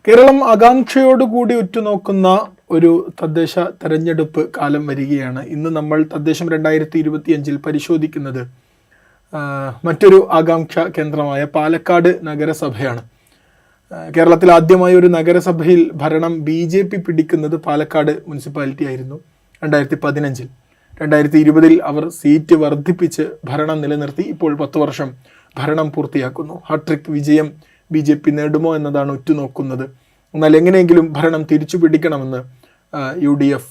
കേരളം ആകാംക്ഷയോടുകൂടി ഉറ്റുനോക്കുന്ന ഒരു തദ്ദേശ തെരഞ്ഞെടുപ്പ് കാലം വരികയാണ്. ഇന്ന് നമ്മൾ തദ്ദേശം 2025 പരിശോധിക്കുന്നത് മറ്റൊരു ആകാംക്ഷ കേന്ദ്രമായ പാലക്കാട് നഗരസഭയാണ്. കേരളത്തിൽ ആദ്യമായി ഒരു നഗരസഭയിൽ ഭരണം BJP പിടിക്കുന്നത് പാലക്കാട് മുനിസിപ്പാലിറ്റി ആയിരുന്നു 2015. 2020 അവർ സീറ്റ് വർദ്ധിപ്പിച്ച് ഭരണം നിലനിർത്തി. ഇപ്പോൾ 10 വർഷം ഭരണം പൂർത്തിയാക്കുന്നു. ഹാട്രിക് വിജയം BJP നേടുമോ എന്നതാണ് ഉറ്റുനോക്കുന്നത്. എന്നാൽ എങ്ങനെയെങ്കിലും ഭരണം തിരിച്ചു പിടിക്കണമെന്ന് UDF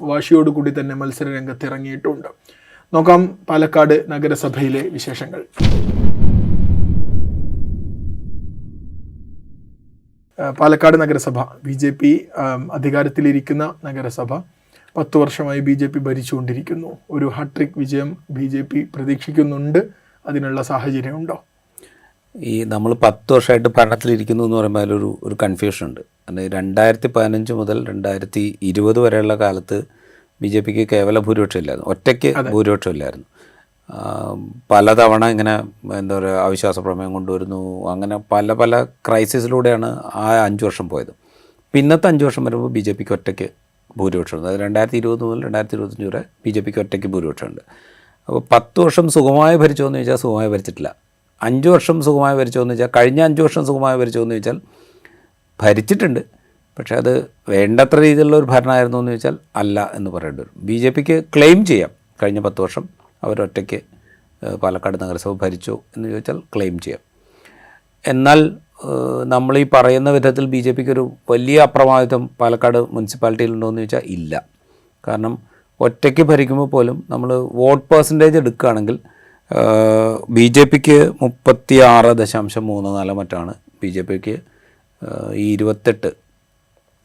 വാശിയോടുകൂടി തന്നെ മത്സര രംഗത്ത് ഇറങ്ങിയിട്ടുണ്ട്. നോക്കാം പാലക്കാട് നഗരസഭയിലെ വിശേഷങ്ങൾ. പാലക്കാട് നഗരസഭ BJP അധികാരത്തിലിരിക്കുന്ന നഗരസഭ 10 വർഷമായി BJP ഭരിച്ചുകൊണ്ടിരിക്കുന്നു. ഒരു ഹാട്രിക് വിജയം BJP പ്രതീക്ഷിക്കുന്നുണ്ട്. അതിനുള്ള സാഹചര്യമുണ്ടോ? നമ്മൾ 10 വർഷമായിട്ട് ഭരണത്തിലിരിക്കുന്നു എന്ന് പറയുമ്പോൾ അതിലൊരു കൺഫ്യൂഷൻ ഉണ്ട്. 2015 മുതൽ 2020 വരെയുള്ള കാലത്ത് BJPക്ക് കേവല ഭൂരിപക്ഷം ഇല്ലായിരുന്നു, ഒറ്റയ്ക്ക് ഭൂരിപക്ഷം ഇല്ലായിരുന്നു. പലതവണ ഇങ്ങനെ എന്താ പറയുക, അവിശ്വാസ പ്രമേയം കൊണ്ടുവരുന്നു, അങ്ങനെ പല പല ക്രൈസിസിലൂടെയാണ് ആ 5 വർഷം പോയത്. പിന്നത്തെ 5 വർഷം വരുമ്പോൾ BJPക്ക് ഒറ്റയ്ക്ക് ഭൂരിപക്ഷമുണ്ട്. അത് 2020 മുതൽ 2025 വരെ BJPക്ക് ഒറ്റയ്ക്ക് ഭൂരിപക്ഷമുണ്ട്. അപ്പോൾ 10 വർഷം സുഖമായി ഭരിച്ചോ എന്ന് ചോദിച്ചാൽ സുഖമായി ഭരിച്ചിട്ടില്ല. 5 വർഷം സുഖമായി ഭരിച്ചോ എന്ന് വെച്ചാൽ, കഴിഞ്ഞ 5 വർഷം സുഖമായി ഭരിച്ചോ എന്ന് ചോദിച്ചാൽ ഭരിച്ചിട്ടുണ്ട്, പക്ഷേ അത് വേണ്ടത്ര രീതിയിലുള്ള ഒരു ഭരണമായിരുന്നു എന്ന് ചോദിച്ചാൽ അല്ല എന്ന് പറയേണ്ടി വരും. BJPക്ക് ക്ലെയിം ചെയ്യാം കഴിഞ്ഞ 10 വർഷം അവരൊറ്റയ്ക്ക് പാലക്കാട് നഗരസഭ ഭരിച്ചോ എന്ന് ചോദിച്ചാൽ ക്ലെയിം ചെയ്യാം. എന്നാൽ നമ്മൾ ഈ പറയുന്ന വിധത്തിൽ BJPക്ക് ഒരു വലിയ അപ്രമാദിത്വം പാലക്കാട് മുനിസിപ്പാലിറ്റിയിൽ ഉണ്ടോ എന്ന് ചോദിച്ചാൽ ഇല്ല. കാരണം ഒറ്റയ്ക്ക് ഭരിക്കുമ്പോൾ പോലും നമ്മൾ വോട്ട് പെർസെൻറ്റേജ് എടുക്കുകയാണെങ്കിൽ BJPക്ക് 36.34 മറ്റാണ് BJPക്ക് ഈ 28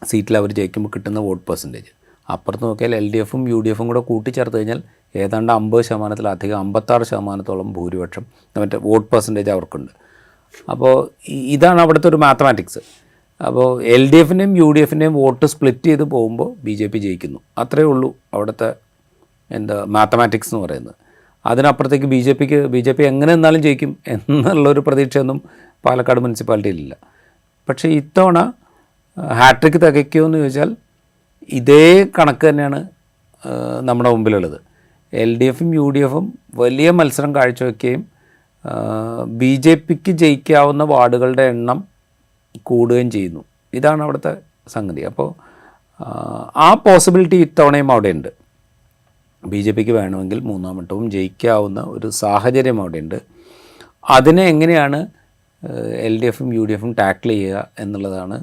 സീറ്റിൽ അവർ ജയിക്കുമ്പോൾ കിട്ടുന്ന വോട്ട് പെർസെൻറ്റേജ്. അപ്പുറത്ത് നോക്കിയാൽ LDFും UDFും കൂടെ കൂട്ടിച്ചേർത്ത് കഴിഞ്ഞാൽ ഏതാണ്ട് 50%-ലധികം 56% ഭൂരിപക്ഷം മറ്റേ വോട്ട് പെർസെൻറ്റേജ് അവർക്കുണ്ട്. അപ്പോൾ ഇതാണ് അവിടുത്തെ ഒരു മാത്തമാറ്റിക്സ്. അപ്പോൾ LDFിൻ്റെയും UDFിൻ്റെയും വോട്ട് സ്പ്ലിറ്റ് ചെയ്ത് പോകുമ്പോൾ BJP ജയിക്കുന്നു. അത്രയേ ഉള്ളൂ അവിടുത്തെ മാത്തമാറ്റിക്സ് എന്ന് പറയുന്നത്. അതിനപ്പുറത്തേക്ക് BJP എങ്ങനെ എന്നാലും ജയിക്കും എന്നുള്ളൊരു പ്രതീക്ഷയൊന്നും പാലക്കാട് മുനിസിപ്പാലിറ്റിയിലില്ല. പക്ഷേ ഇത്തവണ ഹാട്രിക്ക് തികയ്ക്കുമോ എന്ന് ചോദിച്ചാൽ ഇതേ കണക്ക് തന്നെയാണ് നമ്മുടെ മുമ്പിലുള്ളത്. LDFും UDFും വലിയ മത്സരം കാഴ്ചവെക്കുകയും BJPക്ക് ജയിക്കാവുന്ന വാർഡുകളുടെ എണ്ണം കൂടുകയും ചെയ്യുന്നു. ഇതാണ് അവിടുത്തെ സംഗതി. അപ്പോൾ ആ പോസിബിലിറ്റി ഇത്തവണയും അവിടെയുണ്ട്. BJPക്ക് വേണമെങ്കിൽ 3-ാം വട്ടവും ജയിക്കാവുന്ന ഒരു സാഹചര്യം അവിടെയുണ്ട്. അതിനെ എങ്ങനെയാണ് LDFും UDFും ടാക്കിൾ ചെയ്യുക എന്നുള്ളതാണ്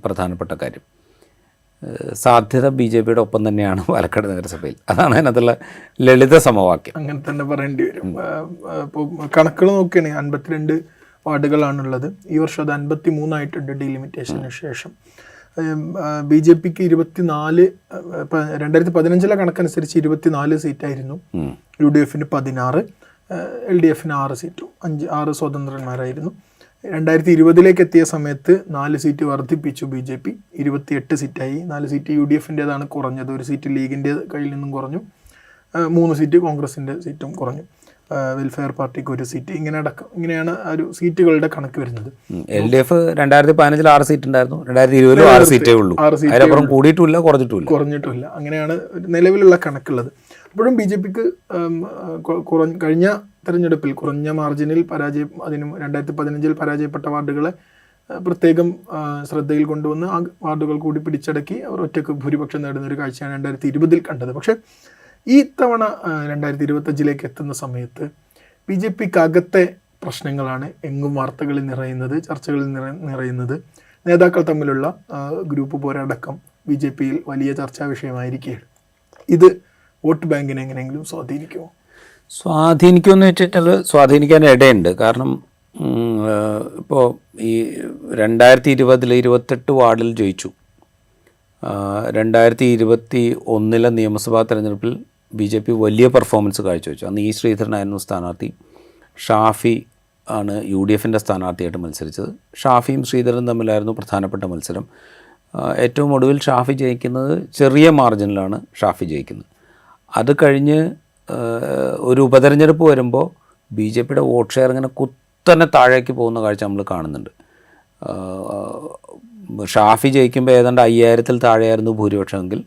പ്രധാനപ്പെട്ട കാര്യം. സാധ്യത BJPയുടെ ഒപ്പം തന്നെയാണ് പാലക്കാട് നഗരസഭയിൽ. അതാണ് അതിനകത്തുള്ള ലളിത സമവാക്യം. അങ്ങനെ തന്നെ പറയേണ്ടി വരും. ഇപ്പോൾ കണക്കുകൾ നോക്കുകയാണെങ്കിൽ 52 വാർഡുകളാണുള്ളത്. ഈ വർഷം അത് 53 ഡീലിമിറ്റേഷന് ശേഷം. BJPക്ക് 24, 2015 കണക്കനുസരിച്ച് 24 സീറ്റായിരുന്നു, UDFന് 16, LDFന് 6 സീറ്റും 6 സ്വതന്ത്രന്മാരായിരുന്നു. 2020 എത്തിയ സമയത്ത് 4 സീറ്റ് വർദ്ധിപ്പിച്ചു BJP, 28 സീറ്റായി. 4 സീറ്റ് UDFൻ്റേതാണ് കുറഞ്ഞത്, 1 സീറ്റ് ലീഗിൻ്റെ കയ്യിൽ നിന്നും കുറഞ്ഞു, 3 സീറ്റ് കോൺഗ്രസിൻ്റെ സീറ്റും കുറഞ്ഞു, വെൽഫെയർ പാർട്ടിക്ക് 1 സീറ്റ്, ഇങ്ങനെയാണ് ഒരു സീറ്റുകളുടെ കണക്ക് വരുന്നത്. LDF 2015 6 സീറ്റ് ഉണ്ടായിരുന്നു, 2020 6 സീറ്റേ ഉള്ളൂ. അതിനപ്പുറം കൂടിയിട്ടുമില്ല കുറഞ്ഞിട്ടുമില്ല. അങ്ങനെയാണ് നിലവിലുള്ള കണക്കുള്ളത്. അപ്പോഴും BJPക്ക് കഴിഞ്ഞ തെരഞ്ഞെടുപ്പിൽ കുറഞ്ഞ മാർജിനിൽ അതിനും 2015 പരാജയപ്പെട്ട വാർഡുകളെ പ്രത്യേകം ശ്രദ്ധയിൽ കൊണ്ടുവന്ന് ആ വാർഡുകൾ കൂടി പിടിച്ചടക്കി അവർ ഒറ്റയ്ക്ക് ഭൂരിപക്ഷം നേടുന്ന ഒരു കാഴ്ചയാണ് 2020 കണ്ടത്. പക്ഷേ ഈ തവണ 2025 എത്തുന്ന സമയത്ത് BJPക്ക് അകത്തെ പ്രശ്നങ്ങളാണ് എങ്ങും വാർത്തകളിൽ നിറയുന്നത്, ചർച്ചകളിൽ നിറയുന്നത്. നേതാക്കൾ തമ്മിലുള്ള ഗ്രൂപ്പ് പോരടക്കം BJPയിൽ വലിയ ചർച്ചാ വിഷയമായിരിക്കുകയാണ്. ഇത് വോട്ട് ബാങ്കിനെ എങ്ങനെയെങ്കിലും സ്വാധീനിക്കുമോ? സ്വാധീനിക്കുമെന്ന് വെച്ചിട്ടുണ്ടെങ്കിൽ സ്വാധീനിക്കാൻ ഇടയുണ്ട്. കാരണം ഇപ്പോൾ ഈ 2020 28 വാർഡിൽ ജയിച്ചു. 2021 നിയമസഭാ തെരഞ്ഞെടുപ്പിൽ BJP വലിയ പെർഫോമൻസ് കാഴ്ചവെച്ചു. അന്ന് E ശ്രീധരനായിരുന്നു സ്ഥാനാർത്ഥി. ഷാഫി ആണ് UDFിൻ്റെ സ്ഥാനാർത്ഥിയായിട്ട് മത്സരിച്ചത്. ഷാഫിയും ശ്രീധരനും തമ്മിലായിരുന്നു പ്രധാനപ്പെട്ട മത്സരം. ഏറ്റവും ഒടുവിൽ ഷാഫി ജയിക്കുന്നത് ചെറിയ മാർജിനിലാണ് ഷാഫി ജയിക്കുന്നത്. അത് കഴിഞ്ഞ് ഒരു ഉപതെരഞ്ഞെടുപ്പ് വരുമ്പോൾ BJPയുടെ വോട്ട് ഷെയർ ഇങ്ങനെ കുത്തനെ താഴേക്ക് പോകുന്ന കാഴ്ച നമ്മൾ കാണുന്നുണ്ട്. ഷാഫി ജയിക്കുമ്പോൾ ഏതാണ്ട് 5000-ൽ താഴെയായിരുന്നു ഭൂരിപക്ഷമെങ്കിൽ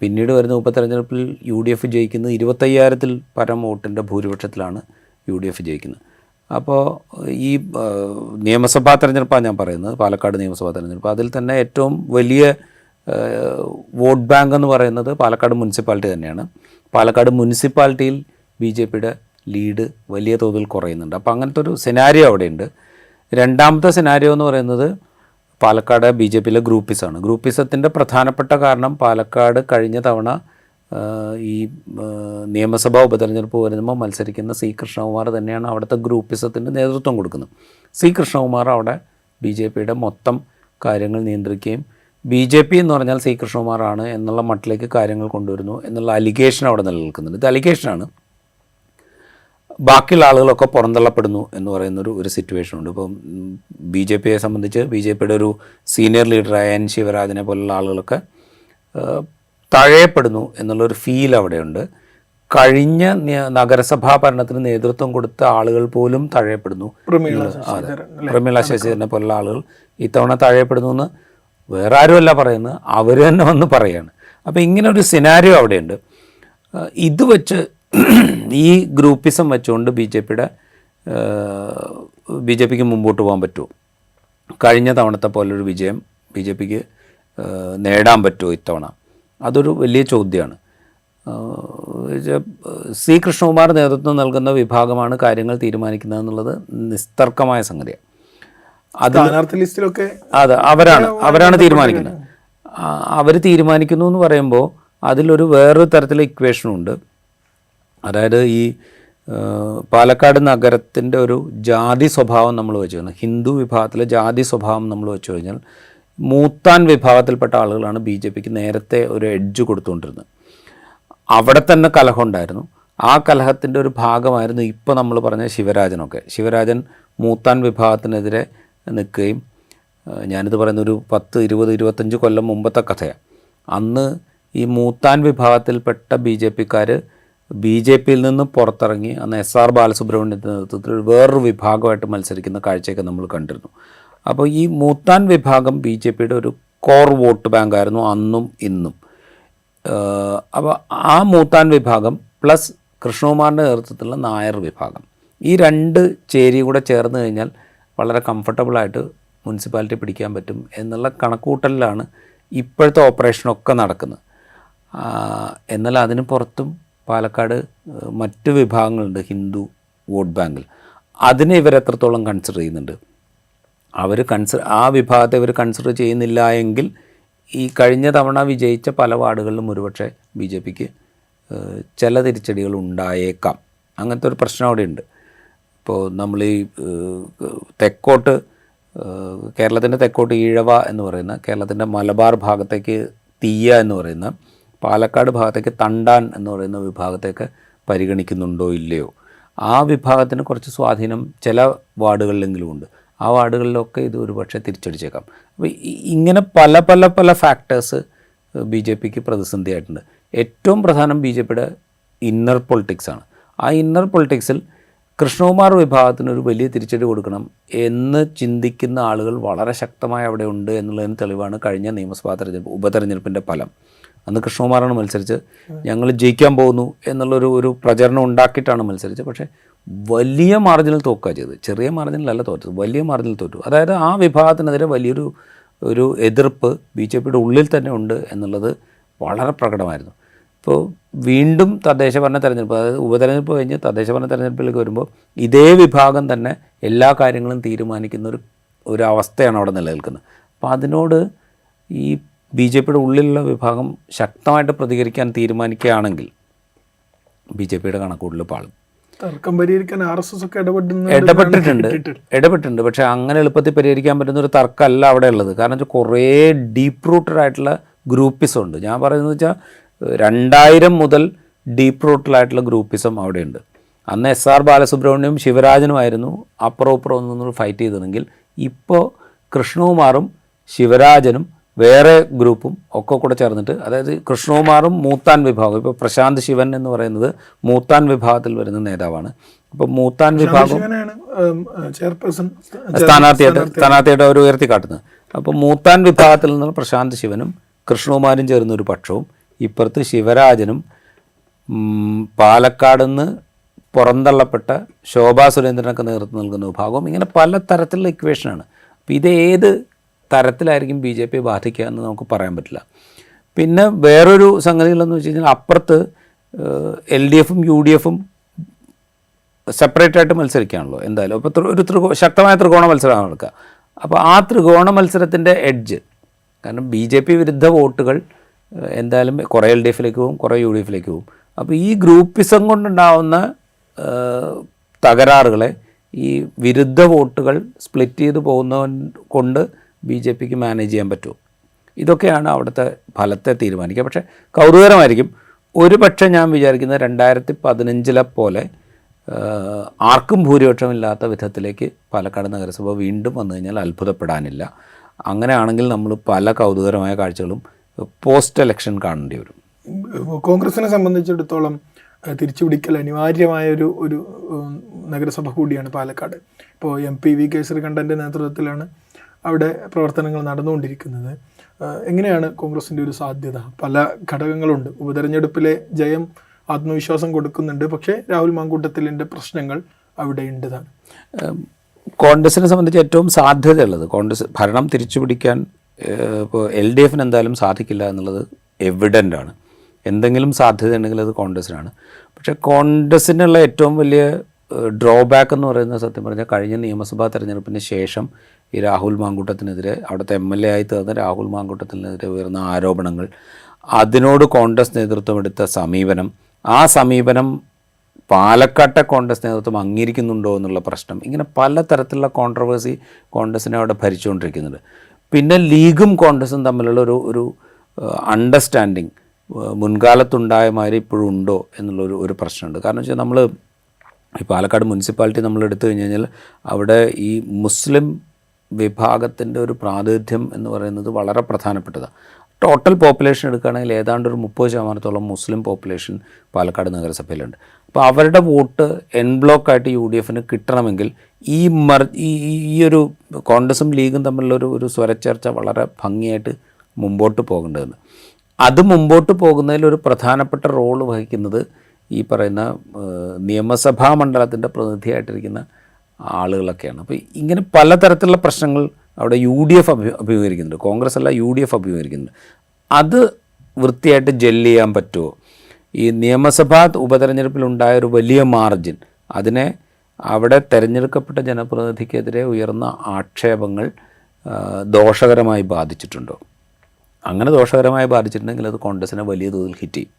പിന്നീട് വരുന്ന ഉപതെരഞ്ഞെടുപ്പിൽ UDF ജയിക്കുന്നത് 25,000-ൽ പരം വോട്ടിൻ്റെ ഭൂരിപക്ഷത്തിലാണ് UDF ജയിക്കുന്നത്. അപ്പോൾ ഈ നിയമസഭാ തെരഞ്ഞെടുപ്പാണ് ഞാൻ പറയുന്നത്, പാലക്കാട് നിയമസഭാ തെരഞ്ഞെടുപ്പ്. അതിൽ തന്നെ ഏറ്റവും വലിയ വോട്ട് ബാങ്ക് എന്ന് പറയുന്നത് പാലക്കാട് മുനിസിപ്പാലിറ്റി തന്നെയാണ്. പാലക്കാട് മുനിസിപ്പാലിറ്റിയിൽ BJPയുടെ ലീഡ് വലിയ തോതിൽ കുറയുന്നുണ്ട്. അപ്പോൾ അങ്ങനത്തെ ഒരു സിനാരിയോ അവിടെയുണ്ട്. രണ്ടാമത്തെ സിനാരിയോ എന്ന് പറയുന്നത് പാലക്കാട് BJPയിലെ ഗ്രൂപ്പിസമാണ്. ഗ്രൂപ്പിസത്തിൻ്റെ പ്രധാനപ്പെട്ട കാരണം പാലക്കാട് കഴിഞ്ഞ തവണ ഈ നിയമസഭാ ഉപതെരഞ്ഞെടുപ്പ് വരുമ്പോൾ മത്സരിക്കുന്ന C. കൃഷ്ണകുമാർ തന്നെയാണ് അവിടുത്തെ ഗ്രൂപ്പിസത്തിൻ്റെ നേതൃത്വം കൊടുക്കുന്നത്. C. കൃഷ്ണകുമാർ അവിടെ BJPയുടെ മൊത്തം കാര്യങ്ങൾ നിയന്ത്രിക്കുകയും BJP എന്ന് പറഞ്ഞാൽ C. കൃഷ്ണകുമാറാണ് എന്നുള്ള മട്ടിലേക്ക് കാര്യങ്ങൾ കൊണ്ടുവരുന്നു എന്നുള്ള അലിഗേഷൻ അവിടെ നിലനിൽക്കുന്നുണ്ട്. ഇത് അലിഗേഷനാണ്. ബാക്കിയുള്ള ആളുകളൊക്കെ പുറന്തള്ളപ്പെടുന്നു എന്ന് പറയുന്നൊരു സിറ്റുവേഷനുണ്ട്. ഇപ്പം BJPയെ സംബന്ധിച്ച് BJPയുടെ ഒരു സീനിയർ ലീഡറായ N. ശിവരാജനെ പോലുള്ള ആളുകളൊക്കെ തഴയപ്പെടുന്നു എന്നുള്ളൊരു ഫീൽ അവിടെയുണ്ട്. കഴിഞ്ഞ നഗരസഭാ ഭരണത്തിന് നേതൃത്വം കൊടുത്ത ആളുകൾ പോലും തഴയപ്പെടുന്നു. പ്രമീള ശശിധരനെ പോലുള്ള ആളുകൾ ഇത്തവണ തഴയപ്പെടുന്നു എന്ന് വേറെ ആരുമല്ല പറയുന്നത്, അവർ തന്നെ വന്ന് പറയാണ്. അപ്പോൾ ഇങ്ങനെ ഒരു സിനാരിയോ അവിടെയുണ്ട്. ഇത് വെച്ച് ഈ ഗ്രൂപ്പിസം വെച്ചുകൊണ്ട് BJPക്ക് മുമ്പോട്ട് പോകാൻ പറ്റുമോ? കഴിഞ്ഞ തവണത്തെ പോലൊരു വിജയം BJPക്ക് നേടാൻ പറ്റുമോ ഇത്തവണ? അതൊരു വലിയ ചോദ്യമാണ്. C. കൃഷ്ണകുമാർ നേതൃത്വം നൽകുന്ന വിഭാഗമാണ് കാര്യങ്ങൾ തീരുമാനിക്കുന്നത് എന്നുള്ളത് നിസ്തർക്കമായ സംഗതിയാണ്. അത് ലിസ്റ്റിലൊക്കെ അതെ, അവരാണ് തീരുമാനിക്കുന്നത്. അവർ തീരുമാനിക്കുന്നു എന്ന് പറയുമ്പോൾ അതിലൊരു വേറൊരു തരത്തിലുള്ള ഇക്വേഷനുണ്ട്. അതായത് ഈ പാലക്കാട് നഗരത്തിൻ്റെ ഒരു ജാതി സ്വഭാവം നമ്മൾ വെച്ച് കഴിഞ്ഞാൽ, ഹിന്ദു വിഭാഗത്തിലെ ജാതി സ്വഭാവം നമ്മൾ വെച്ച് കഴിഞ്ഞാൽ, മൂത്താൻ വിഭാഗത്തിൽപ്പെട്ട ആളുകളാണ് BJPക്ക് നേരത്തെ ഒരു എഡ്ജ് കൊടുത്തുകൊണ്ടിരുന്നത്. അവിടെ തന്നെ കലഹം ഉണ്ടായിരുന്നു. ആ കലഹത്തിൻ്റെ ഒരു ഭാഗമായിരുന്നു ഇപ്പോൾ നമ്മൾ പറഞ്ഞ ശിവരാജനൊക്കെ. ശിവരാജൻ മൂത്താൻ വിഭാഗത്തിനെതിരെ നിൽക്കുകയും, ഞാനിത് പറയുന്ന ഒരു 10, 20, 25 കൊല്ലം മുമ്പത്തെ കഥയാണ്. അന്ന് ഈ മൂത്താൻ വിഭാഗത്തിൽപ്പെട്ട BJPക്കാർ BJPയിൽ നിന്ന് പുറത്തിറങ്ങി അന്ന് SR ബാലസുബ്രഹ്മണ്യത്തിൻ്റെ നേതൃത്വത്തിൽ വേറൊരു വിഭാഗമായിട്ട് മത്സരിക്കുന്ന കാഴ്ചയൊക്കെ നമ്മൾ കണ്ടിരുന്നു. അപ്പോൾ ഈ മൂത്താൻ വിഭാഗം BJPയുടെ ഒരു കോർ വോട്ട് ബാങ്കായിരുന്നു അന്നും ഇന്നും. അപ്പോൾ ആ മൂത്താൻ വിഭാഗം പ്ലസ് കൃഷ്ണകുമാറിൻ്റെ നേതൃത്വത്തിലുള്ള നായർ വിഭാഗം, ഈ രണ്ട് ചേരി കൂടെ ചേർന്ന് കഴിഞ്ഞാൽ വളരെ കംഫർട്ടബിളായിട്ട് മുനിസിപ്പാലിറ്റി പിടിക്കാൻ പറ്റും എന്നുള്ള കണക്കുകൂട്ടലിലാണ് ഇപ്പോഴത്തെ ഓപ്പറേഷനൊക്കെ നടക്കുന്നത്. എന്നാൽ അതിന് പുറത്തും പാലക്കാട് മറ്റ് വിഭാഗങ്ങളുണ്ട് ഹിന്ദു വോട്ട് ബാങ്കിൽ. അതിനെ ഇവരെത്രത്തോളം കൺസിഡർ ചെയ്യുന്നുണ്ട്? ആ വിഭാഗത്തെ ഇവർ കൺസിഡർ ചെയ്യുന്നില്ല എങ്കിൽ ഈ കഴിഞ്ഞ തവണ വിജയിച്ച പല വാർഡുകളിലും ഒരുപക്ഷെ BJPക്ക് ചില തിരിച്ചടികൾ ഉണ്ടായേക്കാം. അങ്ങനത്തെ ഒരു പ്രശ്നം അവിടെയുണ്ട്. ഇപ്പോൾ നമ്മൾ ഈ തെക്കോട്ട്, കേരളത്തിൻ്റെ തെക്കോട്ട് ഈഴവ എന്ന് പറയുന്ന, കേരളത്തിൻ്റെ മലബാർ ഭാഗത്തേക്ക് തീയ എന്ന് പറയുന്ന, പാലക്കാട് ഭാഗത്തേക്ക് തണ്ടാൻ എന്ന് പറയുന്ന വിഭാഗത്തേക്ക് പരിഗണിക്കുന്നുണ്ടോ ഇല്ലയോ? ആ വിഭാഗത്തിന് കുറച്ച് സ്വാധീനം ചില വാർഡുകളിലെങ്കിലും ഉണ്ട്. ആ വാർഡുകളിലൊക്കെ ഇത് ഒരുപക്ഷെ തിരിച്ചടിച്ചേക്കാം. അപ്പോൾ ഇങ്ങനെ പല പല പല ഫാക്ടേഴ്സ് BJPക്ക് പ്രതിസന്ധിയായിട്ടുണ്ട്. ഏറ്റവും പ്രധാനം BJPയുടെ ഇന്നർ പൊളിറ്റിക്സാണ്. ആ ഇന്നർ പൊളിറ്റിക്സിൽ കൃഷ്ണകുമാർ വിഭാഗത്തിനൊരു വലിയ തിരിച്ചടി കൊടുക്കണം എന്ന് ചിന്തിക്കുന്ന ആളുകൾ വളരെ ശക്തമായി അവിടെ ഉണ്ട് എന്നുള്ളതിന് തെളിവാണ് കഴിഞ്ഞ നിയമസഭാ ഉപതെരഞ്ഞെടുപ്പിൻ്റെ ഫലം. അന്ന് കൃഷ്ണകുമാറാണ് മത്സരിച്ച് ഞങ്ങൾ ജയിക്കാൻ പോകുന്നു എന്നുള്ളൊരു പ്രചരണം ഉണ്ടാക്കിയിട്ടാണ് മത്സരിച്ചത്. പക്ഷേ വലിയ മാർജിനിൽ തോക്കുക ചെയ്തത്, ചെറിയ മാർജിനിലല്ല തോറ്റത്, വലിയ മാർജിനിൽ തോറ്റു. അതായത് ആ വിഭാഗത്തിനെതിരെ വലിയൊരു എതിർപ്പ് BJPയുടെ ഉള്ളിൽ തന്നെ ഉണ്ട് എന്നുള്ളത് വളരെ പ്രകടമായിരുന്നു. ഇപ്പോൾ വീണ്ടും തദ്ദേശഭരണ തെരഞ്ഞെടുപ്പ്, അതായത് ഉപതെരഞ്ഞെടുപ്പ് കഴിഞ്ഞ് തദ്ദേശഭരണ തെരഞ്ഞെടുപ്പിലേക്ക് വരുമ്പോൾ ഇതേ വിഭാഗം തന്നെ എല്ലാ കാര്യങ്ങളും തീരുമാനിക്കുന്ന ഒരു അവസ്ഥയാണ് അവിടെ നിലനിൽക്കുന്നത്. അപ്പോൾ അതിനോട് ഈ BJPയുടെ ഉള്ളിലുള്ള വിഭാഗം ശക്തമായിട്ട് പ്രതികരിക്കാൻ തീരുമാനിക്കുകയാണെങ്കിൽ BJPയുടെ കണക്കൂട്ടൽ പാളും. തർക്കം പരിഹരിക്കാൻ RSS ഒക്കെ ഇടപെട്ടിട്ടുണ്ട്. പക്ഷേ അങ്ങനെ എളുപ്പത്തിൽ പരിഹരിക്കാൻ പറ്റുന്ന ഒരു തർക്കമല്ല അവിടെ ഉള്ളത്. കാരണം വെച്ചാൽ കുറേ ഡീപ്പ് റൂട്ടഡ് ആയിട്ടുള്ള ഗ്രൂപ്പിസം ഉണ്ട്. ഞാൻ പറയുന്നത് വെച്ചാൽ 2000 മുതൽ ഡീപ്പ് റൂട്ടഡായിട്ടുള്ള ഗ്രൂപ്പിസം അവിടെയുണ്ട്. അന്ന് SR ബാലസുബ്രഹ്മണ്യവും ശിവരാജനുമായിരുന്നു അപ്പുറം ഇപ്പുറം ഒന്നും ഫൈറ്റ് ചെയ്തതെങ്കിൽ ഇപ്പോൾ കൃഷ്ണകുമാറും ശിവരാജനും വേറെ ഗ്രൂപ്പും ഒക്കെ കൂടെ ചേർന്നിട്ട്, അതായത് കൃഷ്ണകുമാറും മൂത്താൻ വിഭാഗം, ഇപ്പോൾ പ്രശാന്ത് ശിവൻ എന്ന് പറയുന്നത് മൂത്താൻ വിഭാഗത്തിൽ വരുന്ന നേതാവാണ്. അപ്പോൾ മൂത്താൻ വിഭാഗം ശിവനാണ് ചെയർപേഴ്സൺ സ്ഥാനാർത്ഥിയായിട്ട് അവർ ഉയർത്തിക്കാട്ടുന്നത്. അപ്പോൾ മൂത്താൻ വിഭാഗത്തിൽ നിന്ന് പ്രശാന്ത് ശിവനും കൃഷ്ണകുമാരും ചേർന്ന ഒരു പക്ഷവും, ഇപ്പുറത്ത് ശിവരാജനും പാലക്കാട് നിന്ന് പുറന്തള്ളപ്പെട്ട ശോഭാ സുരേന്ദ്രനൊക്കെ നേതൃത്വം നൽകുന്ന വിഭാഗവും, ഇങ്ങനെ പല തരത്തിലുള്ള ഇക്വേഷനാണ്. അപ്പോൾ ഇത് ഏത് തരത്തിലായിരിക്കും ബി ജെ പി ബാധിക്കുക എന്ന് നമുക്ക് പറയാൻ പറ്റില്ല. പിന്നെ വേറൊരു സംഗതികളെന്ന് വെച്ച് കഴിഞ്ഞാൽ അപ്പുറത്ത് എൽ ഡി എഫും യു ഡി എഫും സെപ്പറേറ്റായിട്ട് മത്സരിക്കുകയാണല്ലോ എന്തായാലും. അപ്പോൾ ഒരു ശക്തമായ ത്രികോണ മത്സരമാണ് നടക്കുക. അപ്പോൾ ആ ത്രികോണ മത്സരത്തിൻ്റെ എഡ്ജ്, കാരണം ബി ജെ പി വിരുദ്ധ വോട്ടുകൾ എന്തായാലും കുറേ എൽ ഡി എഫിലേക്ക് പോകും, കുറേ യു ഡി എഫിലേക്ക് പോകും. അപ്പോൾ ഈ ഗ്രൂപ്പിസം കൊണ്ടുണ്ടാവുന്ന തകരാറുകളെ ഈ വിരുദ്ധ വോട്ടുകൾ സ്പ്ലിറ്റ് ചെയ്ത് പോകുന്നവൻ കൊണ്ട് ബി ജെ പിക്ക് മാനേജ് ചെയ്യാൻ പറ്റുമോ? ഇതൊക്കെയാണ് അവിടുത്തെ ഫലത്തെ തീരുമാനിക്കുക. പക്ഷേ കൗതുകരമായിരിക്കും. ഒരു പക്ഷേ ഞാൻ വിചാരിക്കുന്നത് 2015 പോലെ ആർക്കും ഭൂരിപക്ഷമില്ലാത്ത വിധത്തിലേക്ക് പാലക്കാട് നഗരസഭ വീണ്ടും വന്നു കഴിഞ്ഞാൽ അത്ഭുതപ്പെടാനില്ല. അങ്ങനെയാണെങ്കിൽ നമ്മൾ പല കൗതുകരമായ കാഴ്ചകളും പോസ്റ്റ് ഇലക്ഷൻ കാണേണ്ടി വരും. കോൺഗ്രസിനെ സംബന്ധിച്ചിടത്തോളം തിരിച്ചുപിടിക്കൽ അനിവാര്യമായ ഒരു നഗരസഭ കൂടിയാണ് പാലക്കാട്. ഇപ്പോൾ MP വി ശ്രീകണ്ഠൻ്റെ നേതൃത്വത്തിലാണ് അവിടെ പ്രവർത്തനങ്ങൾ നടന്നുകൊണ്ടിരിക്കുന്നത്. എങ്ങനെയാണ് കോൺഗ്രസിൻ്റെ ഒരു സാധ്യത? പല ഘടകങ്ങളുണ്ട്. ഉപതെരഞ്ഞെടുപ്പിലെ ജയം ആത്മവിശ്വാസം കൊടുക്കുന്നുണ്ട്, പക്ഷേ രാഹുൽ മാങ്കൂട്ടത്തിലിൻ്റെ പ്രശ്നങ്ങൾ അവിടെ ഉണ്ടതാണ്. കോൺഗ്രസിനെ സംബന്ധിച്ച് ഏറ്റവും സാധ്യതയുള്ളത്, കോൺഗ്രസ് ഭരണം തിരിച്ചുപിടിക്കാൻ ഇപ്പോൾ LDF എന്തായാലും സാധിക്കില്ല എന്നുള്ളത് എവിഡൻ്റ് ആണ്. എന്തെങ്കിലും സാധ്യത ഉണ്ടെങ്കിൽ അത് കോൺഗ്രസിനാണ്. പക്ഷേ കോൺഗ്രസിനുള്ള ഏറ്റവും വലിയ ഡ്രോബാക്ക് എന്ന് പറയുന്നത് സത്യം പറഞ്ഞാൽ കഴിഞ്ഞ നിയമസഭാ തെരഞ്ഞെടുപ്പിന് ശേഷം ഈ രാഹുൽ മാങ്കൂട്ടത്തിനെതിരെ, അവിടുത്തെ MLA ആയി തീർന്ന രാഹുൽ മാങ്കൂട്ടത്തിനെതിരെ ഉയർന്ന ആരോപണങ്ങൾ, അതിനോട് കോൺഗ്രസ് നേതൃത്വം എടുത്ത സമീപനം, ആ സമീപനം പാലക്കാട്ടെ കോൺഗ്രസ് നേതൃത്വം അംഗീകരിക്കുന്നുണ്ടോ എന്നുള്ള പ്രശ്നം, ഇങ്ങനെ പല തരത്തിലുള്ള കോൺട്രവേഴ്സി കോൺഗ്രസിനെ അവിടെ ഭരിച്ചുകൊണ്ടിരിക്കുന്നുണ്ട്. പിന്നെ ലീഗും കോൺഗ്രസും തമ്മിലുള്ള ഒരു അണ്ടർസ്റ്റാൻഡിങ് മുൻകാലത്തുണ്ടായ മാതിരി ഇപ്പോഴും ഉണ്ടോ എന്നുള്ളൊരു പ്രശ്നമുണ്ട്. കാരണം വെച്ചാൽ നമ്മൾ ഈ പാലക്കാട് മുനിസിപ്പാലിറ്റി നമ്മൾ എടുത്തു കഴിഞ്ഞ് കഴിഞ്ഞാൽ അവിടെ ഈ മുസ്ലിം വിഭാഗത്തിൻ്റെ ഒരു പ്രാതിനിധ്യം എന്ന് പറയുന്നത് വളരെ പ്രധാനപ്പെട്ടതാണ്. ടോട്ടൽ പോപ്പുലേഷൻ എടുക്കുകയാണെങ്കിൽ ഏതാണ്ട് ഒരു 30% മുസ്ലിം പോപ്പുലേഷൻ പാലക്കാട് നഗരസഭയിലുണ്ട്. അപ്പോൾ അവരുടെ വോട്ട് എൻ ബ്ലോക്കായിട്ട് UDF കിട്ടണമെങ്കിൽ ഈ ഒരു കോൺഗ്രസും ലീഗും തമ്മിലുള്ള ഒരു സ്വരച്ചേർച്ച വളരെ ഭംഗിയായിട്ട് മുമ്പോട്ട് പോകേണ്ടതുണ്ട്. അത് മുമ്പോട്ട് പോകുന്നതിൽ ഒരു പ്രധാനപ്പെട്ട റോള് വഹിക്കുന്നത് ഈ പറയുന്ന നിയമസഭാ മണ്ഡലത്തിൻ്റെ പ്രതിനിധിയായിട്ടിരിക്കുന്ന ആളുകളൊക്കെയാണ്. അപ്പോൾ ഇങ്ങനെ പലതരത്തിലുള്ള പ്രശ്നങ്ങൾ അവിടെ UDF അഭിമുഖീകരിക്കുന്നുണ്ട്. കോൺഗ്രസ് അല്ല, UDF അഭിമുഖീകരിക്കുന്നുണ്ട്. അത് വൃത്തിയായിട്ട് ജെല്ല് ചെയ്യാൻ പറ്റുമോ? ഈ നിയമസഭാ ഉപതെരഞ്ഞെടുപ്പിലുണ്ടായ ഒരു വലിയ മാർജിൻ, അതിനെ അവിടെ തിരഞ്ഞെടുക്കപ്പെട്ട ജനപ്രതിനിധിക്കെതിരെ ഉയർന്ന ആക്ഷേപങ്ങൾ ദോഷകരമായി ബാധിച്ചിട്ടുണ്ടോ? അങ്ങനെ ദോഷകരമായി ബാധിച്ചിട്ടുണ്ടെങ്കിൽ അത് കോൺഗ്രസിനെ വലിയ തോതിൽ ഹിറ്റ് ചെയ്യും.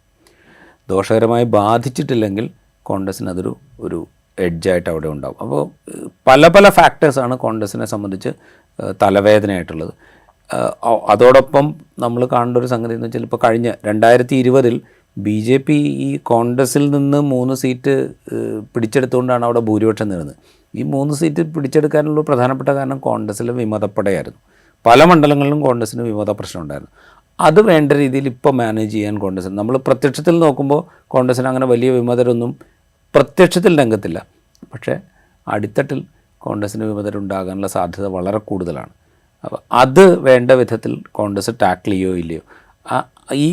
ദോഷകരമായി ബാധിച്ചിട്ടില്ലെങ്കിൽ കോൺഗ്രസിന് ഒരു എഡ്ജായിട്ട് അവിടെ ഉണ്ടാകും. അപ്പോൾ പല ഫാക്ടേഴ്സാണ് കോൺഗ്രസിനെ സംബന്ധിച്ച് തലവേദനയായിട്ടുള്ളത്. അതോടൊപ്പം നമ്മൾ കാണേണ്ട ഒരു സംഗതി എന്ന് വെച്ചാൽ ഇപ്പോൾ കഴിഞ്ഞ 2020 BJP ഈ കോൺഗ്രസിൽ നിന്ന് 3 സീറ്റ് പിടിച്ചെടുത്തുകൊണ്ടാണ് അവിടെ ഭൂരിപക്ഷം നേടുന്നത്. ഈ 3 സീറ്റ് പിടിച്ചെടുക്കാനുള്ള പ്രധാനപ്പെട്ട കാരണം കോൺഗ്രസിലെ വിമതപ്പടയായിരുന്നു. പല മണ്ഡലങ്ങളിലും കോൺഗ്രസിന് വിമത പ്രശ്നം ഉണ്ടായിരുന്നു. അത് വേണ്ട രീതിയിൽ ഇപ്പോൾ മാനേജ് ചെയ്യാൻ കോൺഗ്രസിന്, നമ്മൾ പ്രത്യക്ഷത്തിൽ നോക്കുമ്പോൾ കോൺഗ്രസിന് അങ്ങനെ വലിയ വിമതരൊന്നും പ്രത്യക്ഷത്തിൽ രംഗത്തില്ല. പക്ഷേ അടിത്തട്ടിൽ കോൺഗ്രസിന് വിമതരുണ്ടാകാനുള്ള സാധ്യത വളരെ കൂടുതലാണ്. അപ്പോൾ അത് വേണ്ട വിധത്തിൽ കോൺഗ്രസ് ടാക്കിൾ ചെയ്യോ ഇല്ലയോ, ഈ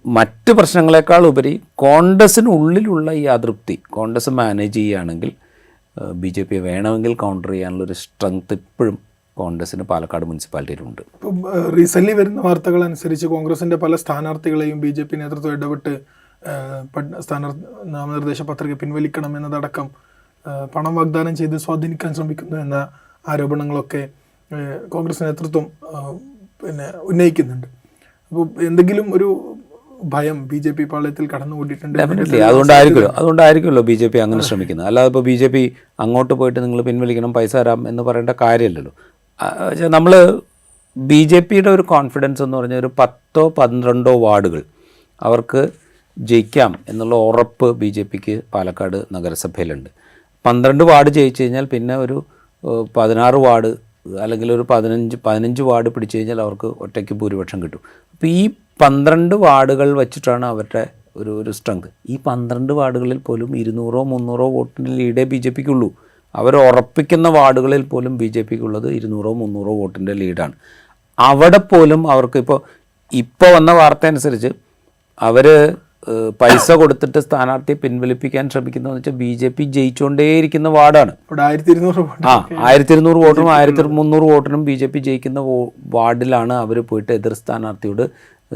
മറ്റ് പ്രശ്നങ്ങളെക്കാൾ ഉപരി കോൺഗ്രസിനുള്ളിലുള്ള ഈ അതൃപ്തി കോൺഗ്രസ് മാനേജ് ചെയ്യുകയാണെങ്കിൽ BJP വേണമെങ്കിൽ കൗണ്ടർ ചെയ്യാനുള്ളൊരു സ്ട്രെങ്ത് ഇപ്പോഴും കോൺഗ്രസിന് പാലക്കാട് മുനിസിപ്പാലിറ്റിയിലുണ്ട്. ഇപ്പം റീസെൻ്റ്ലി വരുന്ന വാർത്തകൾ അനുസരിച്ച് കോൺഗ്രസിൻ്റെ പല സ്ഥാനാർത്ഥികളെയും BJP നേതൃത്വം ഇടപെട്ട് നാമനിർദ്ദേശ പത്രിക പിൻവലിക്കണം എന്നതടക്കം പണം വാഗ്ദാനം ചെയ്ത് സ്വാധീനിക്കാൻ ശ്രമിക്കുന്നു എന്ന ആരോപണങ്ങളൊക്കെ കോൺഗ്രസ് നേതൃത്വം ഉന്നയിക്കുന്നുണ്ട്. അപ്പോൾ എന്തെങ്കിലും ഒരു ഭയം BJP പാളയത്തിൽ കടന്നുകൂടിയിട്ടുണ്ട്. അതുകൊണ്ടായിരിക്കുമല്ലോ BJP അങ്ങനെ ശ്രമിക്കുന്നത്. അല്ലാതെ ഇപ്പോൾ BJP അങ്ങോട്ട് പോയിട്ട് നിങ്ങൾ പിൻവലിക്കണം, പൈസ തരാം എന്ന് പറയേണ്ട കാര്യമില്ലല്ലോ. നമ്മൾ BJPയുടെ ഒരു കോൺഫിഡൻസ് എന്ന് പറഞ്ഞാൽ ഒരു 10-12 വാർഡുകൾ അവർക്ക് ജയിക്കാം എന്നുള്ള ഉറപ്പ് BJPക്ക് പാലക്കാട് നഗരസഭയിലുണ്ട്. 12 വാർഡ് ജയിച്ചു കഴിഞ്ഞാൽ പിന്നെ ഒരു 16 വാർഡ് അല്ലെങ്കിൽ ഒരു 15 വാർഡ് പിടിച്ചു കഴിഞ്ഞാൽ അവർക്ക് ഒറ്റയ്ക്ക് ഭൂരിപക്ഷം കിട്ടും. അപ്പോൾ ഈ 12 വാർഡുകൾ വെച്ചിട്ടാണ് അവരുടെ ഒരു സ്ട്രെങ്ത്. ഈ 12 വാർഡുകളിൽ പോലും 200-300 വോട്ടിൻ്റെ ലീഡേ ബി ജെ പിക്കുള്ളൂ. അവർ ഉറപ്പിക്കുന്ന വാർഡുകളിൽ പോലും ബി ജെ പിക്കുള്ളത് 200-300 വോട്ടിൻ്റെ ലീഡാണ്. അവിടെ പോലും അവർക്ക് ഇപ്പോൾ വന്ന വാർത്ത അനുസരിച്ച് അവർ പൈസ കൊടുത്തിട്ട് സ്ഥാനാർത്ഥിയെ പിൻവലിപ്പിക്കാൻ ശ്രമിക്കുന്നതെന്ന് വെച്ചാൽ ബി ജെ പി ജയിച്ചുകൊണ്ടേയിരിക്കുന്ന വാർഡാണ്. 1200 വോട്ടിനും 1300 വോട്ടിനും ബി ജെ പി ജയിക്കുന്ന വാർഡിലാണ് അവർ പോയിട്ട് എതിർ സ്ഥാനാർത്ഥിയോട്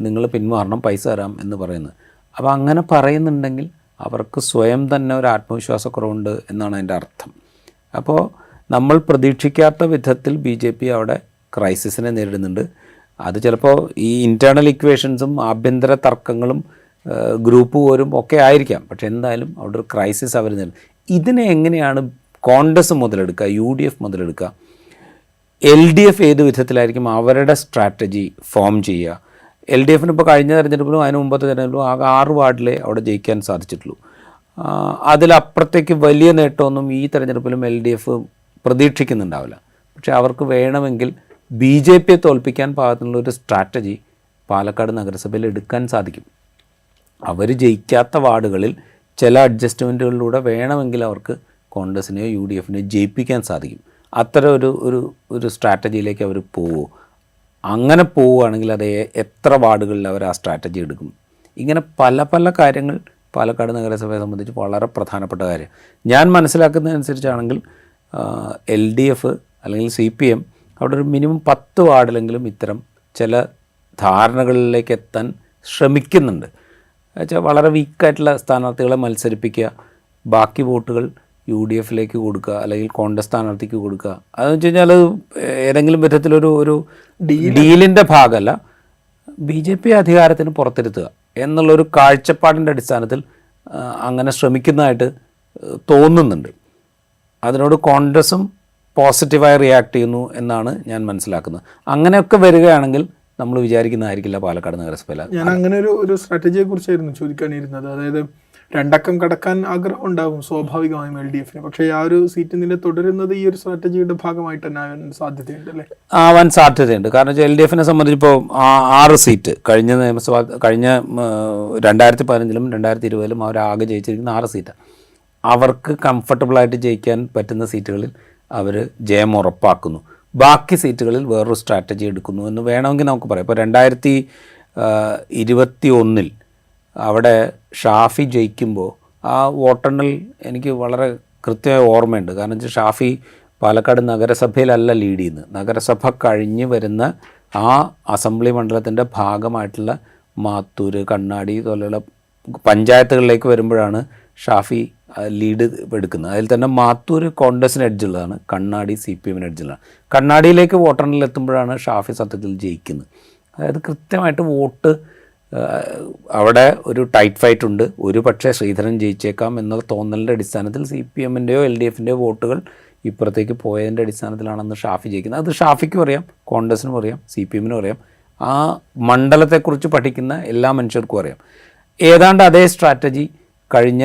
നിങ്ങൾ പിന്മാറണം, പൈസ തരാം എന്ന് പറയുന്നത്. അപ്പോൾ അങ്ങനെ പറയുന്നുണ്ടെങ്കിൽ അവർക്ക് സ്വയം തന്നെ ഒരു ആത്മവിശ്വാസക്കുറവുണ്ട് എന്നാണ് അതിൻ്റെ അർത്ഥം. അപ്പോൾ നമ്മൾ പ്രതീക്ഷിക്കാത്ത വിധത്തിൽ ബി ജെ പി അവിടെ ക്രൈസിസിനെ നേരിടുന്നുണ്ട്. അത് ചിലപ്പോൾ ഈ ഇൻറ്റേർണൽ ഇക്വേഷൻസും ആഭ്യന്തര തർക്കങ്ങളും ഗ്രൂപ്പ് പോരും ഒക്കെ ആയിരിക്കാം. പക്ഷെ എന്തായാലും അവിടെ ഒരു ക്രൈസിസ് അവർ നേരിടും. ഇതിനെ എങ്ങനെയാണ് കോൺഗ്രസ് മുതലെടുക്കുക, UDF മുതലെടുക്കുക, LDF ഏത് വിധത്തിലായിരിക്കും അവരുടെ സ്ട്രാറ്റജി ഫോം ചെയ്യുക? LDFന് ഇപ്പോൾ കഴിഞ്ഞ തെരഞ്ഞെടുപ്പിലും അതിന് മുമ്പത്തെ തെരഞ്ഞെടുപ്പിലും ആകെ 6 വാർഡിലേ അവിടെ ജയിക്കാൻ സാധിച്ചിട്ടുള്ളൂ. അതിലപ്പുറത്തേക്ക് വലിയ നേട്ടമൊന്നും ഈ തെരഞ്ഞെടുപ്പിലും LDF പ്രതീക്ഷിക്കുന്നുണ്ടാവില്ല. പക്ഷേ അവർക്ക് വേണമെങ്കിൽ BJP തോൽപ്പിക്കാൻ പാകത്തിനുള്ള ഒരു സ്ട്രാറ്റജി പാലക്കാട് നഗരസഭയിൽ എടുക്കാൻ സാധിക്കും. അവർ ജയിക്കാത്ത വാർഡുകളിൽ ചില അഡ്ജസ്റ്റ്മെൻറ്റുകളിലൂടെ വേണമെങ്കിൽ അവർക്ക് കോൺഗ്രസിനെയോ UDFനെയോ ജയിപ്പിക്കാൻ സാധിക്കും. അത്തരം ഒരു സ്ട്രാറ്റജിയിലേക്ക് അവർ പോവുമോ? അങ്ങനെ പോവുകയാണെങ്കിൽ അത് എത്ര വാർഡുകളിൽ അവർ ആ സ്ട്രാറ്റജി എടുക്കും? ഇങ്ങനെ പല പല കാര്യങ്ങൾ പാലക്കാട് നഗരസഭയെ സംബന്ധിച്ച് വളരെ പ്രധാനപ്പെട്ട കാര്യം. ഞാൻ മനസ്സിലാക്കുന്നതനുസരിച്ചാണെങ്കിൽ LDF അല്ലെങ്കിൽ CPM അവിടെ ഒരു മിനിമം 10 വാർഡിലെങ്കിലും ഇത്തരം ചില ധാരണകളിലേക്ക് എത്താൻ ശ്രമിക്കുന്നുണ്ട്. എന്നുവെച്ചാൽ വളരെ വീക്കായിട്ടുള്ള സ്ഥാനാർത്ഥികളെ മത്സരിപ്പിക്കുക, ബാക്കി വോട്ടുകൾ UDFിലേക്ക് കൊടുക്കുക അല്ലെങ്കിൽ കോൺഗ്രസ് സ്ഥാനാർത്ഥിക്ക് കൊടുക്കുക. അതെന്ന് വെച്ച് കഴിഞ്ഞാൽ ഏതെങ്കിലും വിധത്തിലൊരു ഡീലിൻ്റെ ഭാഗമല്ല, BJP അധികാരത്തിന് പുറത്തിരുത്തുക എന്നുള്ളൊരു കാഴ്ചപ്പാടിൻ്റെ അടിസ്ഥാനത്തിൽ അങ്ങനെ ശ്രമിക്കുന്നതായിട്ട് തോന്നുന്നുണ്ട്. അതിനോട് കോൺഗ്രസും പോസിറ്റീവായി റിയാക്ട് ചെയ്യുന്നു എന്നാണ് ഞാൻ മനസ്സിലാക്കുന്നത്. അങ്ങനെയൊക്കെ വരികയാണെങ്കിൽ നമ്മൾ വിചാരിക്കുന്നതായിരിക്കില്ല പാലക്കാട് നഗരസഭയിൽ. ഞാൻ അങ്ങനെ ഒരു സ്ട്രാറ്റജിയെ കുറിച്ചായിരുന്നു ചോദിക്കാനിരുന്നത്. അതായത് 2 അക്കം കടക്കാൻ ആഗ്രഹം ഉണ്ടാകും സ്വാഭാവികമായും LDFന്. പക്ഷേ ആ ഒരു സീറ്റ് നില തുടരുന്നത് ഈ ഒരു സ്ട്രാറ്റജിയുടെ ഭാഗമായിട്ട് തന്നെ ആവാൻ സാധ്യതയുണ്ട് അല്ലേ? ആവാൻ സാധ്യതയുണ്ട്. കാരണം വെച്ചാൽ LDFനെ സംബന്ധിച്ചിപ്പോൾ 6 സീറ്റ് കഴിഞ്ഞ 2015-ലും 2020-ലും അവർ ആകെ ജയിച്ചിരിക്കുന്ന 6 സീറ്റാണ്. അവർക്ക് കംഫർട്ടബിളായിട്ട് ജയിക്കാൻ പറ്റുന്ന സീറ്റുകളിൽ അവർ ജയം ഉറപ്പാക്കുന്നു. ബാക്കി സീറ്റുകളിൽ വേറൊരു സ്ട്രാറ്റജി എടുക്കുന്നു എന്ന് വേണമെങ്കിൽ നമുക്ക് പറയാം. ഇപ്പോൾ 2021 അവിടെ ഷാഫി ജയിക്കുമ്പോൾ ആ വോട്ടെണ്ണൽ എനിക്ക് വളരെ കൃത്യമായ ഓർമ്മയുണ്ട്. കാരണം വെച്ചാൽ ഷാഫി പാലക്കാട് നഗരസഭയിലല്ല ലീഡ് ചെയ്യുന്നത്. നഗരസഭ കഴിഞ്ഞ് വരുന്ന ആ അസംബ്ലി മണ്ഡലത്തിൻ്റെ ഭാഗമായിട്ടുള്ള മാത്തൂർ, കണ്ണാടി പോലെയുള്ള പഞ്ചായത്തുകളിലേക്ക് വരുമ്പോഴാണ് ഷാഫി ലീഡ് എടുക്കുന്നത്. അതിൽ തന്നെ മാത്തൂർ കോൺഗ്രസിന് എഡ്ജുള്ളതാണ്, കണ്ണാടി CPMന് എഡ്ജുള്ളതാണ്. കണ്ണാടിയിലേക്ക് വോട്ടെണ്ണൽ എത്തുമ്പോഴാണ് ഷാഫി സത്യത്തിൽ ജയിക്കുന്നത്. അതായത് കൃത്യമായിട്ട് വോട്ട് അവിടെ ഒരു ടൈറ്റ് ഫൈറ്റ് ഉണ്ട്. ഒരു പക്ഷേ ശ്രീധരൻ ജയിച്ചേക്കാം എന്നുള്ള തോന്നലിൻ്റെ അടിസ്ഥാനത്തിൽ CPMൻ്റെയോ LDFൻ്റെയോ വോട്ടുകൾ ഇപ്പുറത്തേക്ക് പോയതിൻ്റെ അടിസ്ഥാനത്തിലാണെന്ന് ഷാഫി ജയിക്കുന്നത്. അത് ഷാഫിക്കും അറിയാം, കോൺഗ്രസിനും അറിയാം, CPMനും അറിയാം, ആ മണ്ഡലത്തെക്കുറിച്ച് പഠിക്കുന്ന എല്ലാ മനുഷ്യർക്കും അറിയാം. ഏതാണ്ട് അതേ സ്ട്രാറ്റജി കഴിഞ്ഞ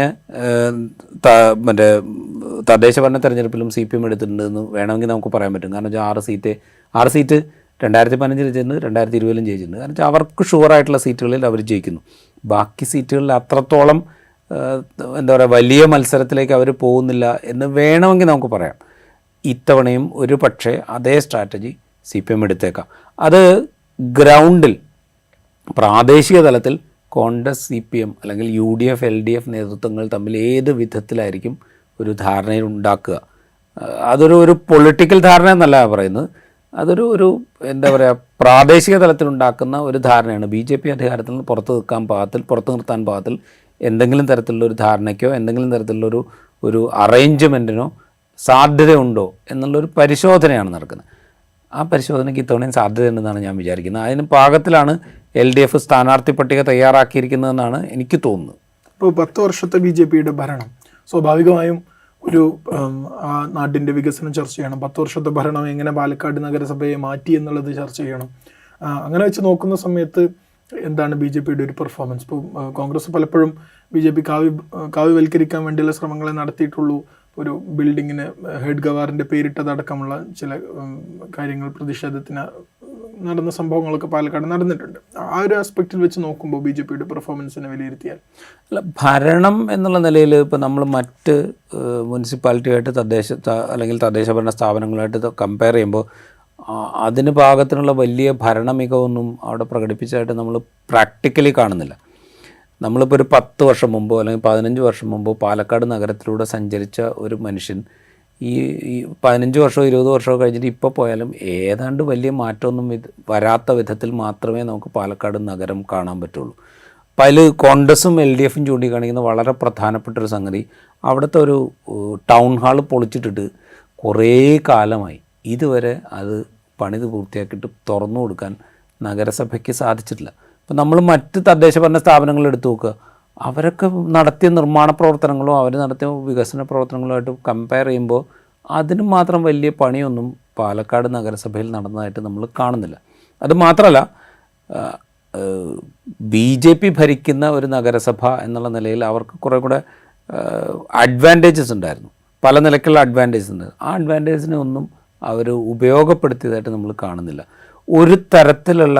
തദ്ദേശ ഭരണ തെരഞ്ഞെടുപ്പിലും CPM എടുത്തിട്ടുണ്ടെന്ന് വേണമെങ്കിൽ നമുക്ക് പറയാൻ പറ്റും. കാരണം വെച്ചാൽ 6 സീറ്റ് 2015 ജയിച്ചിട്ടുണ്ട്, 2020 ജയിച്ചിട്ടുണ്ട്. കാരണം വെച്ചാൽ അവർക്ക് ഷുവറായിട്ടുള്ള സീറ്റുകളിൽ അവർ ജയിക്കുന്നു. ബാക്കി സീറ്റുകളിൽ അത്രത്തോളം എന്താ പറയുക വലിയ മത്സരത്തിലേക്ക് അവർ പോകുന്നില്ല എന്ന് വേണമെങ്കിൽ നമുക്ക് പറയാം. ഇത്തവണയും ഒരു പക്ഷേ അതേ സ്ട്രാറ്റജി CPM എടുത്തേക്കാം. അത് ഗ്രൗണ്ടിൽ പ്രാദേശിക തലത്തിൽ കോൺഗ്രസ് CPM അല്ലെങ്കിൽ UDF LDF നേതൃത്വങ്ങൾ തമ്മിൽ ഏത് വിധത്തിലായിരിക്കും ഒരു ധാരണയിൽ ഉണ്ടാക്കുക? അതൊരു പൊളിറ്റിക്കൽ ധാരണ എന്നല്ല പറയുന്നത്, അതൊരു എന്താ പറയുക പ്രാദേശിക തലത്തിലുണ്ടാക്കുന്ന ഒരു ധാരണയാണ്. BJP അധികാരത്തിൽ നിന്ന് പുറത്ത് നിർത്താൻ പാകത്തിൽ എന്തെങ്കിലും തരത്തിലുള്ളൊരു ധാരണയ്ക്കോ എന്തെങ്കിലും തരത്തിലുള്ളൊരു അറേഞ്ച്മെൻറ്റിനോ സാധ്യതയുണ്ടോ എന്നുള്ളൊരു പരിശോധനയാണ് നടക്കുന്നത്. ആ പരിശോധനയ്ക്ക് ഇത്തവണയും സാധ്യതയുണ്ടെന്നാണ് ഞാൻ വിചാരിക്കുന്നത്. അതിന് പാകത്തിലാണ് LDF സ്ഥാനാർത്ഥി പട്ടിക തയ്യാറാക്കിയിരിക്കുന്നതെന്നാണ് എനിക്ക് തോന്നുന്നത്. ഇപ്പോൾ 10 വർഷത്തെ BJPയുടെ ഭരണം സ്വാഭാവികമായും ഒരു ആ നാടിൻ്റെ വികസനം ചർച്ച ചെയ്യണം. 10 വർഷത്തെ ഭരണം എങ്ങനെ പാലക്കാട് നഗരസഭയെ മാറ്റി എന്നുള്ളത് ചർച്ച ചെയ്യണം. അങ്ങനെ വെച്ച് നോക്കുന്ന സമയത്ത് എന്താണ് BJPയുടെ ഒരു പെർഫോമൻസ്? ഇപ്പോൾ കോൺഗ്രസ് പലപ്പോഴും BJP കാവ്യവൽക്കരിക്കാൻ വേണ്ടിയുള്ള ശ്രമങ്ങളെ നടത്തിയിട്ടുള്ളൂ. ഒരു ബിൽഡിങ്ങിന് ഹെഡ് ഗവാറിൻ്റെ പേരിട്ടതടക്കമുള്ള ചില കാര്യങ്ങൾ പ്രതിഷേധത്തിന് നടന്ന സംഭവങ്ങളൊക്കെ പാലക്കാട് നടന്നിട്ടുണ്ട്. ആ ഒരു ആസ്പെക്റ്റിൽ വെച്ച് നോക്കുമ്പോൾ BJPയുടെ പെർഫോമൻസിനെ വിലയിരുത്തിയാൽ അല്ല, ഭരണം എന്നുള്ള നിലയിൽ ഇപ്പോൾ നമ്മൾ മറ്റ് മുനിസിപ്പാലിറ്റിയായിട്ട് അല്ലെങ്കിൽ തദ്ദേശഭരണ സ്ഥാപനങ്ങളായിട്ട് കമ്പയർ ചെയ്യുമ്പോൾ അതിന് പാകത്തിനുള്ള വലിയ ഭരണ മികവൊന്നും അവിടെ പ്രകടിപ്പിച്ചതായിട്ട് നമ്മൾ പ്രാക്ടിക്കലി കാണുന്നില്ല. നമ്മളിപ്പോൾ ഒരു 10 വർഷം മുമ്പോ അല്ലെങ്കിൽ 15 വർഷം മുമ്പോ പാലക്കാട് നഗരത്തിലൂടെ സഞ്ചരിച്ച ഒരു മനുഷ്യൻ ഈ 15 വർഷമോ 20 വർഷമോ കഴിഞ്ഞിട്ട് ഇപ്പോൾ പോയാലും ഏതാണ്ട് വലിയ മാറ്റമൊന്നും വരാത്ത വിധത്തിൽ മാത്രമേ നമുക്ക് പാലക്കാട് നഗരം കാണാൻ പറ്റുള്ളൂ. അപ്പോൾ അതിൽ കോൺഗ്രസും LDFും ചൂണ്ടിക്കാണിക്കുന്ന വളരെ പ്രധാനപ്പെട്ടൊരു സംഗതി, അവിടുത്തെ ഒരു ടൗൺ ഹാൾ പൊളിച്ചിട്ടിട്ട് കുറേ കാലമായി ഇതുവരെ അത് പണിത് പൂർത്തിയാക്കിയിട്ട് തുറന്നു കൊടുക്കാൻ നഗരസഭയ്ക്ക് സാധിച്ചിട്ടില്ല. അപ്പോൾ നമ്മൾ മറ്റ് തദ്ദേശഭരണ സ്ഥാപനങ്ങൾ എടുത്തു നോക്കുക, അവരൊക്കെ നടത്തിയ നിർമ്മാണ പ്രവർത്തനങ്ങളോ അവർ നടത്തിയ വികസന പ്രവർത്തനങ്ങളുമായിട്ട് കമ്പയർ ചെയ്യുമ്പോൾ അതിന് മാത്രം വലിയ പണിയൊന്നും പാലക്കാട് നഗരസഭയിൽ നടന്നതായിട്ട് നമ്മൾ കാണുന്നില്ല. അത് മാത്രമല്ല, BJP ഭരിക്കുന്ന ഒരു നഗരസഭ എന്നുള്ള നിലയിൽ അവർക്ക് കുറേ കൂടെ അഡ്വാൻറ്റേജസ് ഉണ്ടായിരുന്നു, പല നിലയ്ക്കുള്ള അഡ്വാൻറ്റേജസ് ഉണ്ട്. ആ അഡ്വാൻറ്റേജിനെ ഒന്നും അവർ ഉപയോഗപ്പെടുത്തിയതായിട്ട് നമ്മൾ കാണുന്നില്ല. ഒരു തരത്തിലുള്ള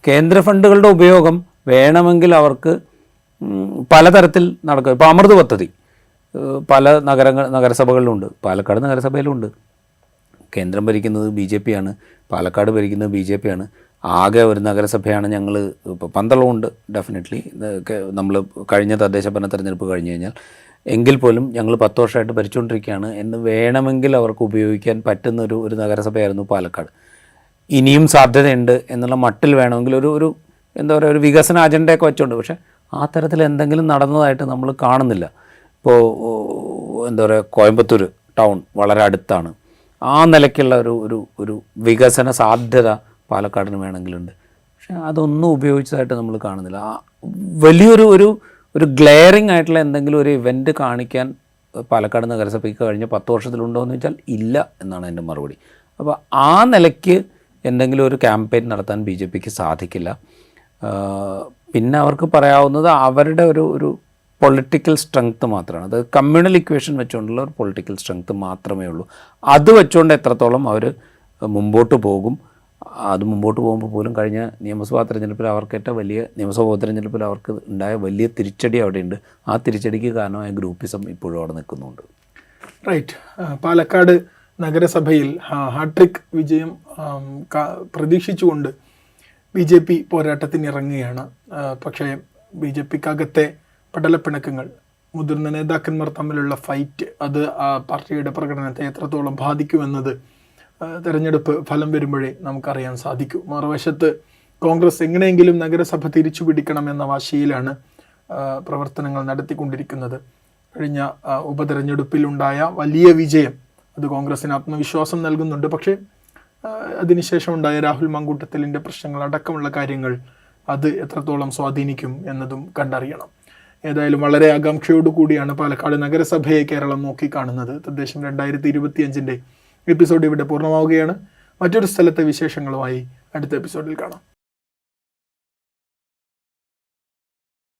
കേന്ദ്ര ഫണ്ടുകളുടെ ഉപയോഗം വേണമെങ്കിൽ അവർക്ക് പലതരത്തിൽ നടക്കും. ഇപ്പോൾ അമൃത് പദ്ധതി പല നഗരസഭകളിലുണ്ട്, പാലക്കാട് നഗരസഭയിലുണ്ട്. കേന്ദ്രം ഭരിക്കുന്നത് BJP ആണ്, പാലക്കാട് ഭരിക്കുന്നത് BJP ആണ്. ആകെ ഒരു നഗരസഭയാണ് ഞങ്ങൾ, ഇപ്പോൾ പന്തളമുണ്ട് ഡെഫിനറ്റ്ലി, നമ്മൾ കഴിഞ്ഞ തദ്ദേശ ഭരണ തെരഞ്ഞെടുപ്പ് കഴിഞ്ഞ് കഴിഞ്ഞാൽ, എങ്കിൽ പോലും ഞങ്ങൾ 10 വർഷമായിട്ട് ഭരിച്ചുകൊണ്ടിരിക്കുകയാണ് എന്ന് വേണമെങ്കിൽ അവർക്ക് ഉപയോഗിക്കാൻ പറ്റുന്ന ഒരു നഗരസഭയായിരുന്നു പാലക്കാട്. ഇനിയും സാധ്യതയുണ്ട് എന്നുള്ള മട്ടിൽ വേണമെങ്കിൽ ഒരു എന്താ പറയുക, ഒരു വികസന അജണ്ടയൊക്കെ വെച്ചുകൊണ്ട്, പക്ഷേ ആ തരത്തിൽ എന്തെങ്കിലും നടന്നതായിട്ട് നമ്മൾ കാണുന്നില്ല. ഇപ്പോൾ എന്താ പറയുക, കോയമ്പത്തൂർ ടൗൺ വളരെ അടുത്താണ്, ആ നിലയ്ക്കുള്ള ഒരു വികസന സാധ്യത പാലക്കാടിന് വേണമെങ്കിലുണ്ട്. പക്ഷേ അതൊന്നും ഉപയോഗിച്ചതായിട്ട് നമ്മൾ കാണുന്നില്ല. വലിയൊരു ഗ്ലെയറിങ് ആയിട്ടുള്ള എന്തെങ്കിലും ഒരു ഇവൻറ്റ് കാണിക്കാൻ പാലക്കാട് നഗരസഭയ്ക്ക് കഴിഞ്ഞ 10 വർഷത്തിലുണ്ടോ എന്ന് വെച്ചാൽ ഇല്ല എന്നാണ് എൻ്റെ മറുപടി. അപ്പോൾ ആ നിലയ്ക്ക് എന്തെങ്കിലും ഒരു ക്യാമ്പയിൻ നടത്താൻ BJPക്ക് സാധിക്കില്ല. പിന്നെ അവർക്ക് പറയാവുന്നത് അവരുടെ ഒരു പൊളിറ്റിക്കൽ സ്ട്രെങ്ത്ത് മാത്രമാണ്. അത് കമ്മ്യൂണൽ ഇക്വേഷൻ വെച്ചുകൊണ്ടുള്ള ഒരു പൊളിറ്റിക്കൽ സ്ട്രെങ്ത്ത് മാത്രമേ ഉള്ളൂ. അത് വെച്ചുകൊണ്ട് എത്രത്തോളം അവർ മുമ്പോട്ട് പോകും, അത് മുമ്പോട്ട് പോകുമ്പോൾ പോലും കഴിഞ്ഞ നിയമസഭാ തെരഞ്ഞെടുപ്പിൽ നിയമസഭാ തെരഞ്ഞെടുപ്പിൽ അവർക്ക് ഉണ്ടായ വലിയ തിരിച്ചടി അവിടെയുണ്ട്. ആ തിരിച്ചടിക്ക് കാരണമായ ഗ്രൂപ്പിസം ഇപ്പോഴും അവിടെ നിൽക്കുന്നുണ്ട്. റൈറ്റ്. പാലക്കാട് നഗരസഭയിൽ ഹാട്രിക് വിജയം പ്രതീക്ഷിച്ചുകൊണ്ട് BJP പോരാട്ടത്തിനിറങ്ങുകയാണ്. പക്ഷേ BJPക്കകത്തെ പടലപ്പിണക്കങ്ങൾ, മുതിർന്ന നേതാക്കന്മാർ തമ്മിലുള്ള ഫൈറ്റ്, അത് ആ പാർട്ടിയുടെ പ്രകടനത്തെ എത്രത്തോളം ബാധിക്കുമെന്നത് തെരഞ്ഞെടുപ്പ് ഫലം വരുമ്പോഴേ നമുക്കറിയാൻ സാധിക്കൂ. മറുവശത്ത് കോൺഗ്രസ് എങ്ങനെയെങ്കിലും നഗരസഭ തിരിച്ചു പിടിക്കണമെന്ന വാശിയിലാണ് പ്രവർത്തനങ്ങൾ നടത്തിക്കൊണ്ടിരിക്കുന്നത്. കഴിഞ്ഞ ഉപതെരഞ്ഞെടുപ്പിലുണ്ടായ വലിയ വിജയം അത് കോൺഗ്രസിന് ആത്മവിശ്വാസം നൽകുന്നുണ്ട്. പക്ഷേ അതിനുശേഷം ഉണ്ടായ രാഹുൽ മങ്കൂട്ടത്തിലിൻ്റെ പ്രശ്നങ്ങൾ അടക്കമുള്ള കാര്യങ്ങൾ അത് എത്രത്തോളം സ്വാധീനിക്കും എന്നതും കണ്ടറിയണം. ഏതായാലും വളരെ ആകാംക്ഷയോടു കൂടിയാണ് പാലക്കാട് നഗരസഭയെ കേരളം നോക്കിക്കാണുന്നത്. തദ്ദേശം 2025 എപ്പിസോഡ് ഇവിടെ പൂർണ്ണമാവുകയാണ്. മറ്റൊരു സ്ഥലത്തെ വിശേഷങ്ങളുമായി അടുത്ത എപ്പിസോഡിൽ കാണാം.